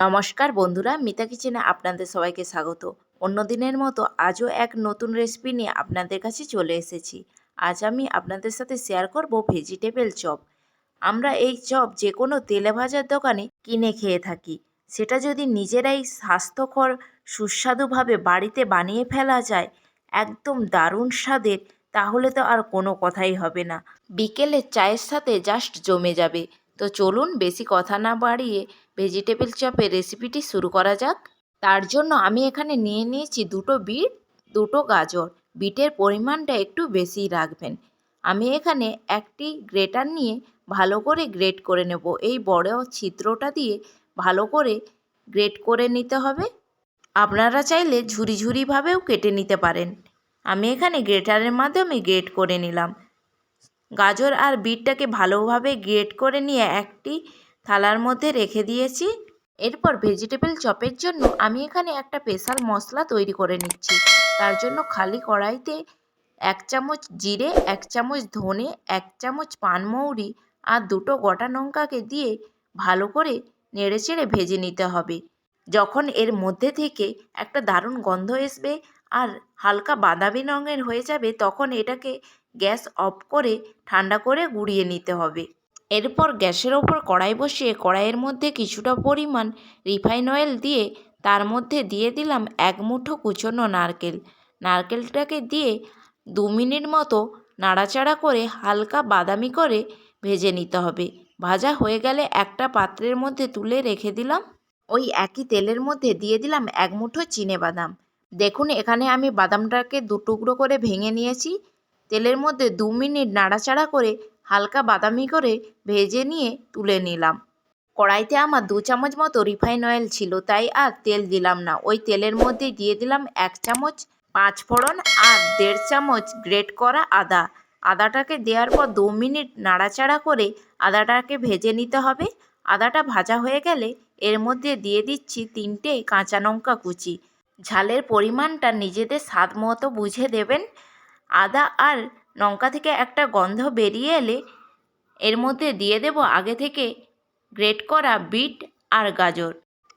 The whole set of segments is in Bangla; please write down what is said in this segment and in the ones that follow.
নমস্কার বন্ধুরা, মিতা কিচেনে আপনাদের সবাইকে স্বাগত। অন্য দিনের মতো আজও এক নতুন রেসিপি নিয়ে আপনাদের কাছে চলে এসেছি। আজ আমি আপনাদের সাথে শেয়ার করব ভেজিটেবল চপ। আমরা এই চপ যে কোনো তেলে ভাজার দোকানে কিনে খেয়ে থাকি। সেটা যদি নিজেরাই স্বাস্থ্যকর সুস্বাদুভাবে বাড়িতে বানিয়ে ফেলা যায়, একদম দারুণ স্বাদের, তাহলে তো আর কোনো কথাই হবে না। বিকেলের চায়ের সাথে জাস্ট জমে যাবে। তো চলুন বেশি কথা না বাড়িয়ে ভেজিটেবল চপের রেসিপিটি শুরু করা যাক। তার জন্য আমি এখানে নিয়ে নিয়েছি দুটো বিট, দুটো গাজর। বিটের পরিমাণটা একটু বেশিই রাখবেন। আমি এখানে একটি গ্রেটার নিয়ে ভালো করে গ্রেট করে নেব। এই বড় ছিদ্রটা দিয়ে ভালো করে গ্রেট করে নিতে হবে। আপনারা চাইলে ঝুরি ঝুরিভাবেও কেটে নিতে পারেন। আমি এখানে গ্রেটারের মাধ্যমে গ্রেট করে নিলাম। গাজর আর বিটটাকে ভালোভাবে গ্রেট করে নিয়ে একটি থালার মধ্যে রেখে দিয়েছি। এরপর ভেজিটেবল চপের জন্য আমি এখানে একটা স্পেশাল মশলা তৈরি করে নিচ্ছি। তার জন্য খালি কড়াইতে 1 চামচ জিরে, 1 চামচ ধনে, 1 চামচ পানমৌরি আর দুটো গোটা লঙ্কাকে দিয়ে ভালো করে নেড়েচেড়ে ভেজে নিতে হবে। যখন এর মধ্যে থেকে একটা দারুণ গন্ধ আসবে আর হালকা বাদামি রঙের হয়ে যাবে, তখন এটাকে গ্যাস অফ করে ঠান্ডা করে গুঁড়িয়ে নিতে হবে। এরপর গ্যাসের ওপর কড়াই বসিয়ে কড়াইয়ের মধ্যে কিছুটা পরিমাণ রিফাইন অয়েল দিয়ে তার মধ্যে দিয়ে দিলাম 1 মুঠো কুচনো নারকেল। নারকেলটাকে দিয়ে 2 মিনিট মতো নাড়াচাড়া করে হালকা বাদামি করে ভেজে নিতে হবে। ভাজা হয়ে গেলে একটা পাত্রের মধ্যে তুলে রেখে দিলাম। ওই একই তেলের মধ্যে দিয়ে দিলাম 1 মুঠো চিনেবাদাম। দেখুন এখানে আমি বাদামটাকে 2 টুকরো করে ভেঙে নিয়েছি। তেলের মধ্যে 2 মিনিট নাড়াচাড়া করে হালকা বাদামি করে ভেজে নিয়ে তুলে নিলাম। কড়াইতে আমার 2 চামচ মতো রিফাইন অয়েল ছিল, তাই আর তেল দিলাম না। ওই তেলের মধ্যেই দিয়ে দিলাম 1 চামচ 5 ফোড়ন আর 1.5 চামচ গ্রেট করা আদা। আদাটাকে দেওয়ার পর 2 মিনিট নাড়াচাড়া করে আদাটাকে ভেজে নিতে হবে। আদাটা ভাজা হয়ে গেলে এর মধ্যে দিয়ে দিচ্ছি 3টে কাঁচা লঙ্কা কুচি। ঝালের পরিমাণটা নিজেদের স্বাদ মতো বুঝে দেবেন। আদা আর লঙ্কা থেকে একটা গন্ধ বেরিয়ে এলে এর মধ্যে দিয়ে দেব আগে থেকে গ্রেট করা বিট আর গাজর।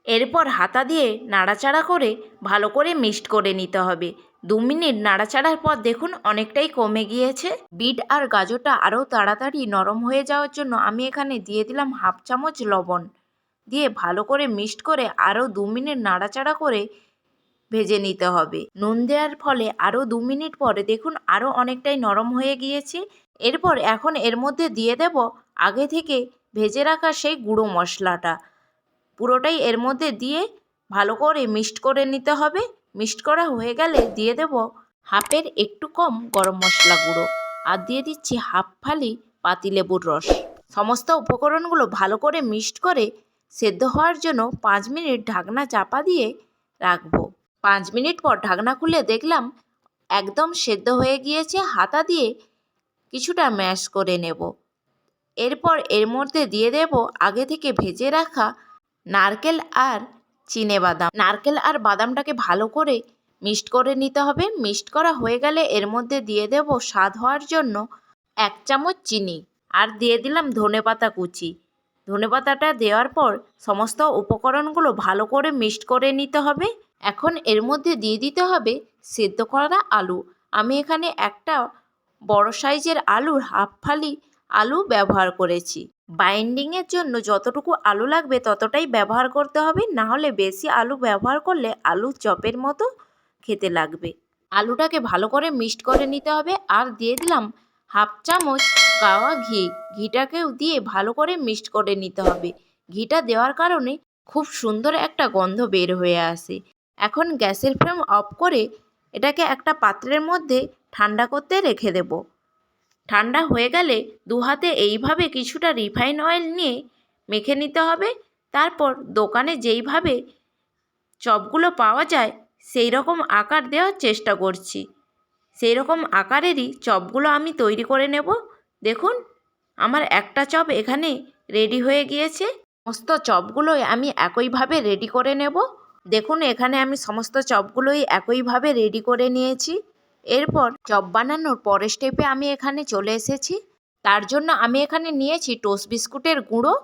এরপর হাতা দিয়ে নাড়াচাড়া করে ভালো করে মিক্সড করে নিতে হবে। 2 মিনিট নাড়াচাড়ার পর দেখুন অনেকটাই কমে গিয়েছে। বিট আর গাজরটা আরও তাড়াতাড়ি নরম হয়ে যাওয়ার জন্য আমি এখানে দিয়ে দিলাম 1/2 চামচ লবণ। দিয়ে ভালো করে মিক্সড করে আরও 2 মিনিট নাড়াচাড়া করে ভেজে নিতে হবে। নুন দেওয়ার ফলে আরও 2 মিনিট পরে দেখুন আরও অনেকটাই নরম হয়ে গিয়েছে। এরপর এখন এর মধ্যে দিয়ে দেব আগে থেকে ভেজে রাখা সেই গুঁড়ো মশলাটা। পুরোটাই এর মধ্যে দিয়ে ভালো করে মিক্সড করে নিতে হবে। মিক্সড করা হয়ে গেলে দিয়ে দেব হাফের একটু কম গরম মশলা গুঁড়ো আর দিয়ে দিচ্ছি 1/2 ফালি পাতিলেবুর রস। সমস্ত উপকরণগুলো ভালো করে মিক্সড করে সেদ্ধ হওয়ার জন্য 5 মিনিট ঢাকনা চাপা দিয়ে রাখবো। 5 মিনিট পর ঢাকনা খুলে দেখলাম একদম সেদ্ধ হয়ে গিয়েছে। হাতা দিয়ে কিছুটা ম্যাশ করে নেব। এরপর এর মধ্যে দিয়ে দেব আগে থেকে ভেজে রাখা নারকেল আর চিনেবাদাম। নারকেল আর বাদামটাকে ভালো করে মিক্সড করে নিতে হবে। মিক্সড করা হয়ে গেলে এর মধ্যে দিয়ে দেব স্বাদ হওয়ার জন্য 1 চামচ চিনি আর দিয়ে দিলাম ধনেপাতা কুচি। ধনেপাতাটা দেওয়ার পর সমস্ত উপকরণগুলো ভালো করে মিক্সড করে নিতে হবে। এখন এর মধ্যে দিয়ে দিতে হবে সেদ্ধ করা আলু। আমি এখানে একটা বড় সাইজের আলুর 1/2 ফালি আলু ব্যবহার করেছি। বাইন্ডিংয়ের জন্য যতটুকু আলু লাগবে ততটাই ব্যবহার করতে হবে, না হলে বেশি আলু ব্যবহার করলে আলু চপের মতো খেতে লাগবে। আলুটাকে ভালো করে মিক্সড করে নিতে হবে আর দিয়ে দিলাম 1/2 চামচ গাওয়া ঘি। ঘিটাকেও দিয়ে ভালো করে মিক্সড করে নিতে হবে। ঘিটা দেওয়ার কারণে খুব সুন্দর একটা গন্ধ বের হয়ে আসে। এখন গ্যাসের ফ্লেম অফ করে এটাকে একটা পাত্রের মধ্যে ঠান্ডা করতে রেখে দেব। ঠান্ডা হয়ে গেলে 2 হাতে এইভাবে কিছুটা রিফাইন অয়েল নিয়ে মেখে নিতে হবে। তারপর দোকানে যেইভাবে চপগুলো পাওয়া যায় সেই রকম আকার দেওয়ার চেষ্টা করছি। সেই রকম আকারেরই চপগুলো আমি তৈরি করে নেব। দেখুন আমার একটা চপ এখানে রেডি হয়ে গিয়েছে। সমস্ত চপগুলোই আমি একইভাবে রেডি করে নেব। দেখুন এখানে আমি সমস্ত চপগুলোই একইভাবে রেডি করে নিয়েছি। এরপর চপ বানানোর পরের স্টেপে আমি এখানে চলে এসেছি। তার জন্য আমি এখানে নিয়েছি টোস্ট বিস্কুটের গুঁড়ো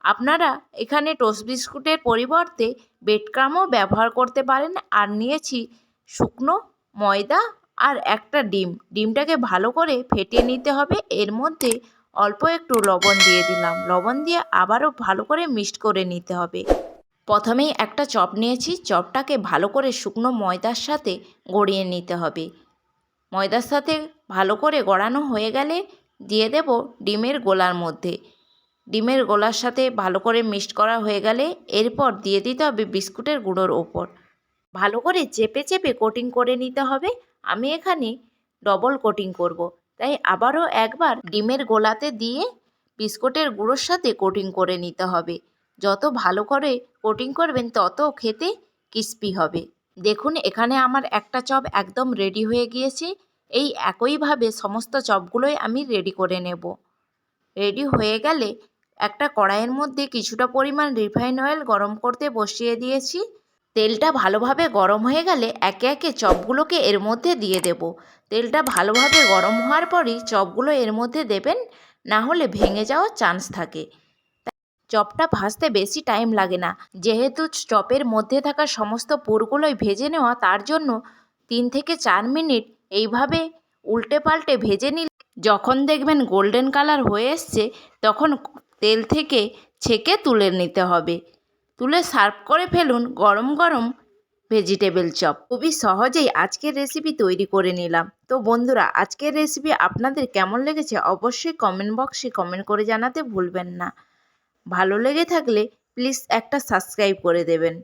আপনারা এখানে টোস্ট বিস্কুটের পরিবর্তে ব্রেড ক্রাম্বও ব্যবহার করতে পারেন। আর নিয়েছি শুকনো ময়দা আর একটা ডিম। ডিমটাকে ভালো করে ফেটিয়ে নিতে হবে। এর মধ্যে অল্প একটু লবণ দিয়ে দিলাম। লবণ দিয়ে আবারও ভালো করে মিক্সড করে নিতে হবে। প্রথমেই একটা চপ নিয়েছি। চপটাকে ভালো করে শুকনো ময়দার সাথে গড়িয়ে নিতে হবে। ময়দার সাথে ভালো করে গড়ানো হয়ে গেলে দিয়ে দেব ডিমের গোলার মধ্যে। ডিমের গোলার সাথে ভালো করে মিক্সড করা হয়ে গেলে এরপর দিয়ে দিতে হবে বিস্কুটের গুঁড়োর ওপর। ভালো করে চেপে চেপে কোটিং করে নিতে হবে। আমি এখানে ডবল কোটিং করব, তাই আবারও একবার ডিমের গোলাতে দিয়ে বিস্কুটের গুঁড়োর সাথে কোটিং করে নিতে হবে। যত ভালো করে কোটিং করবেন তত খেতে ক্রিস্পি হবে। দেখুন এখানে আমার একটা চপ একদম রেডি হয়ে গিয়েছে। এই একইভাবে সমস্ত চপগুলোই আমি রেডি করে নেব। রেডি হয়ে গেলে একটা কড়াইয়ের মধ্যে কিছুটা পরিমাণ রিফাইন অয়েল গরম করতে বসিয়ে দিয়েছি। তেলটা ভালোভাবে গরম হয়ে গেলে একে একে চপগুলোকে এর মধ্যে দিয়ে দেব। তেলটা ভালোভাবে গরম হওয়ার পরই চপগুলো এর মধ্যে দেবেন, না হলে ভেঙে যাওয়ার চান্স থাকে। চপটা ভাজতে বেশি টাইম লাগে না, যেহেতু চপের মধ্যে থাকা সমস্ত পুরগুলোই ভেজে নেওয়া, তার জন্য 3 থেকে 4 মিনিট এইভাবে উল্টে পাল্টে ভেজে নিলে যখন দেখবেন গোল্ডেন কালার হয়ে এসছে তখন তেল থেকে ছেঁকে তুলে নিতে হবে। তুলে সার্ভ করে ফেলুন গরম গরম ভেজিটেবল চপ। খুবই সহজেই আজকের রেসিপি তৈরি করে নিলাম। তো বন্ধুরা, আজকের রেসিপি আপনাদের কেমন লেগেছে অবশ্যই কমেন্ট বক্সে কমেন্ট করে জানাতে ভুলবেন না। ভালো লেগে থাকলে প্লিজ একটা সাবস্ক্রাইব করে দেবেন।